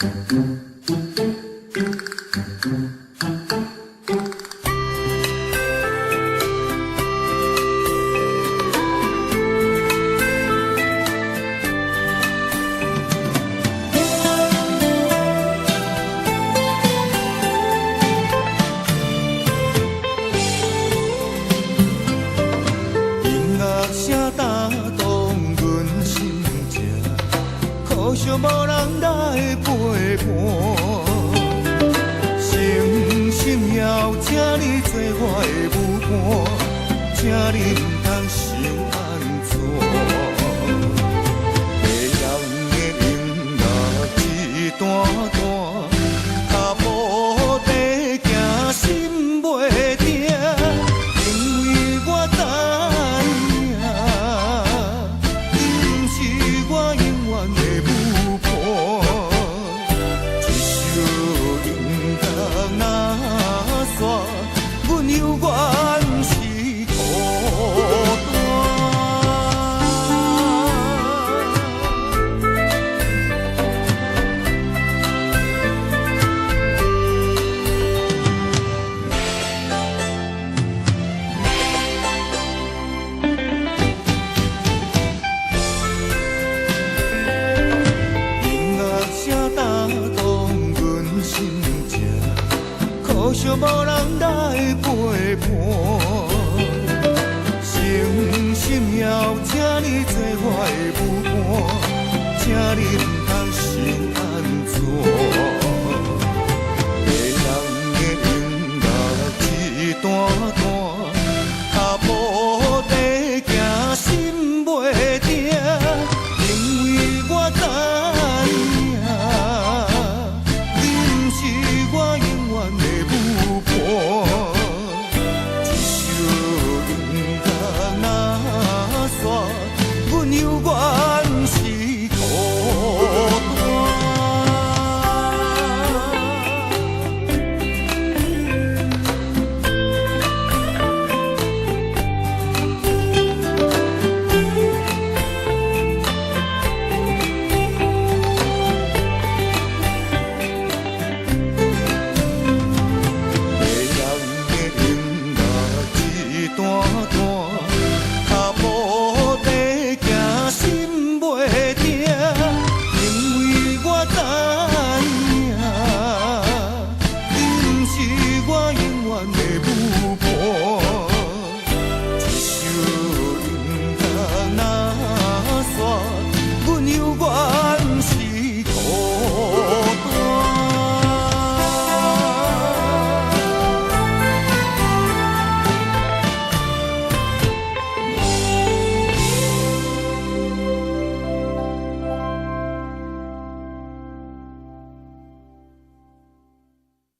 可惜无人来陪伴，诚心要请你做我的舞伴，请你唔通想安怎。迷人的音乐一段段，脚步地行心袂定，因为我知影，你不是我永远的舞伴。一首音乐若煞，阮犹原是孤单。音乐声打动阮心情，可惜无人来陪伴。诚心要请你做我的舞伴，请你唔通想安